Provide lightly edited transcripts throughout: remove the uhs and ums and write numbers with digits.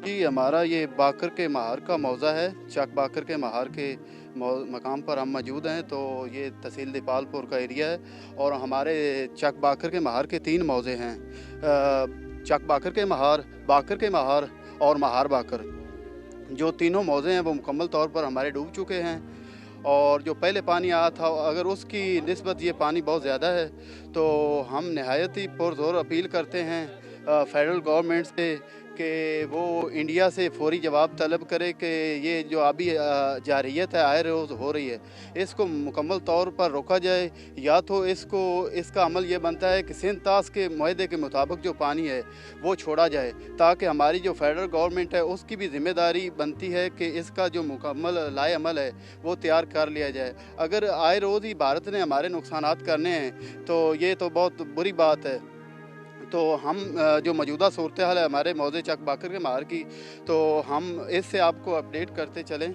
जी, हमारा ये बाकर के महार का मौज़ा है। चक बाकर के महार के मकाम पर हम मौजूद हैं, तो ये तहसील दीपालपुर का एरिया है और हमारे चक बाकर के महार के 3 मौज़े हैं। चक बाकर के महार और महार बाकर। जो तीनों मौज़े हैं वो मुकम्मल तौर पर हमारे डूब चुके हैं और जो पहले पानी आया था अगर उसकी निस्बत ये पानी बहुत ज़्यादा है, तो हम नहायत ही पुरज़ोर अपील करते हैं फ़ेडरल गवर्नमेंट से कि वो इंडिया से फ़ौरी जवाब तलब करे कि ये जो आबी जारियत है आए रोज़ हो रही है, इसको मुकम्मल तौर पर रोका जाए, या तो इसका अमल ये बनता है कि सिंध तास के मुआहदे के मुताबिक जो पानी है वो छोड़ा जाए, ताकि हमारी जो फ़ेडरल गवर्नमेंट है उसकी भी ज़िम्मेदारी बनती है कि इसका जो मुकम्मल लाए अमल है वो तैयार कर लिया जाए। अगर आए रोज़ ही भारत ने हमारे नुकसानात करने हैं तो ये तो बहुत बुरी बात है। तो हम जो मौजूदा सूरत हाल है हमारे मौज़े चक बाकर के महार की, तो हम इससे आपको अपडेट करते चलें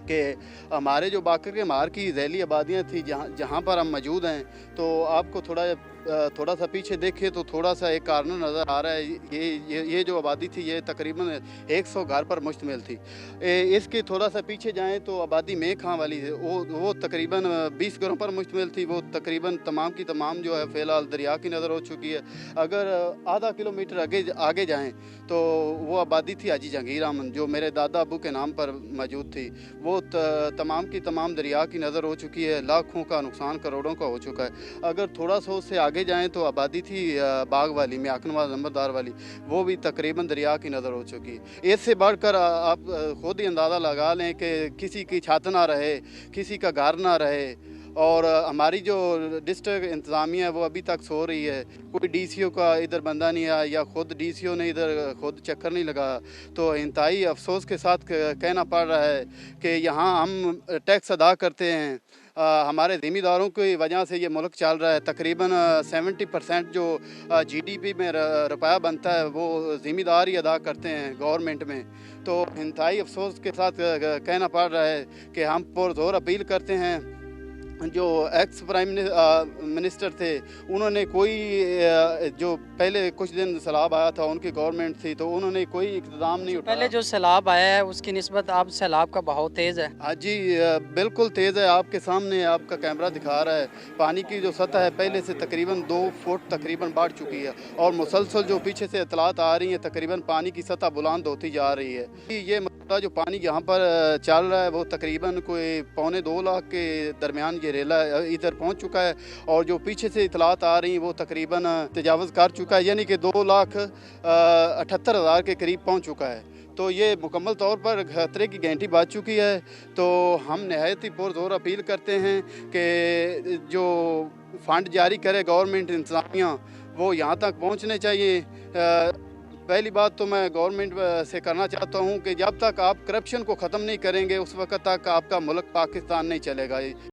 कि हमारे जो बाकर के महार की ज़ैली आबादियाँ थी जहाँ पर हम मौजूद हैं, तो आपको थोड़ा सा पीछे देखें तो थोड़ा सा एक कार्नर नज़र आ रहा है। ये जो आबादी थी ये तकरीबन 100 घर पर मुश्तमिल थी। इसके थोड़ा सा पीछे जाएं तो आबादी में खां वाली है, वो तकरीबन 20 घरों पर मुश्तमिल थी। वो तकरीबन तमाम की तमाम जो है फ़िलहाल दरिया की नज़र हो चुकी है। अगर आधा किलोमीटर आगे जाएँ तो वो आबादी थी हाजी जहांगीर अहमद, जो मेरे दादा अबू के नाम पर मौजूद थी। वो तमाम की तमाम दरिया की नज़र हो चुकी है। लाखों का नुकसान करोड़ों का हो चुका है। अगर थोड़ा सा उससे आगे जाएं तो आबादी थी बाग वाली मियाँकनवाज़ नंबरदार वाली, वो भी तकरीबन दरिया की नज़र हो चुकी है। इससे बढ़कर आप खुद ही अंदाज़ा लगा लें कि किसी की छत ना रहे, किसी का घर ना रहे, और हमारी जो डिस्ट्रिक्ट इंतज़ामिया है वो अभी तक सो रही है। कोई डीसीओ का इधर बंदा नहीं आया या ख़ुद डीसीओ ने इधर खुद चक्कर नहीं लगा। तो इंतहाई अफसोस के साथ कहना पड़ रहा है कि यहाँ हम टैक्स अदा करते हैं, हमारे ज़िम्मेदारों की वजह से ये मुल्क चल रहा है। तकरीबन 70% जो जीडीपी में रुपया बनता है वो ज़िम्मेदार ही अदा करते हैं गवर्नमेंट में। तो इंतहाई अफसोस के साथ कहना पड़ रहा है कि हम पुरज़ोर अपील करते हैं। जो एक्स प्राइम मिनिस्टर थे उन्होंने कोई जो पहले कुछ दिन सैलाब आया था उनकी गवर्नमेंट थी, तो उन्होंने कोई इक़दाम नहीं उठाया। पहले जो सैलाब आया है उसकी निस्बत अब सैलाब का बहाव तेज़ है। हाँ जी, बिल्कुल तेज़ है। आपके सामने आपका कैमरा दिखा रहा है। पानी की जो सतह है पहले से तकरीबन 2 फुट तकरीबन बढ़ चुकी है और मुसलसल जो पीछे से इतलात आ रही हैं तकरीबन पानी की सतह बुलंद होती जा रही है। ये मतलब जो पानी यहाँ पर चल रहा है वो तकरीबन कोई 1.25 लाख के दरमियान ये रेला इधर पहुँच चुका है, और जो पीछे से इतलात आ रही हैं वो तकरीबन तजावज़ कर चुका है, यानी कि 2,78,000 के करीब पहुँच चुका है। तो ये मुकम्मल तौर पर खतरे की घंटी बज चुकी है। तो हम नहायत ही पुरज़ोर अपील करते हैं कि जो फ़ंड जारी करे गवर्नमेंट इंतज़ामिया वो यहाँ तक पहुँचने चाहिए। पहली बात तो मैं गवर्नमेंट से करना चाहता हूँ कि जब तक आप करप्शन को ख़त्म नहीं करेंगे उस वक़्त तक आपका मुल्क पाकिस्तान नहीं चलेगा।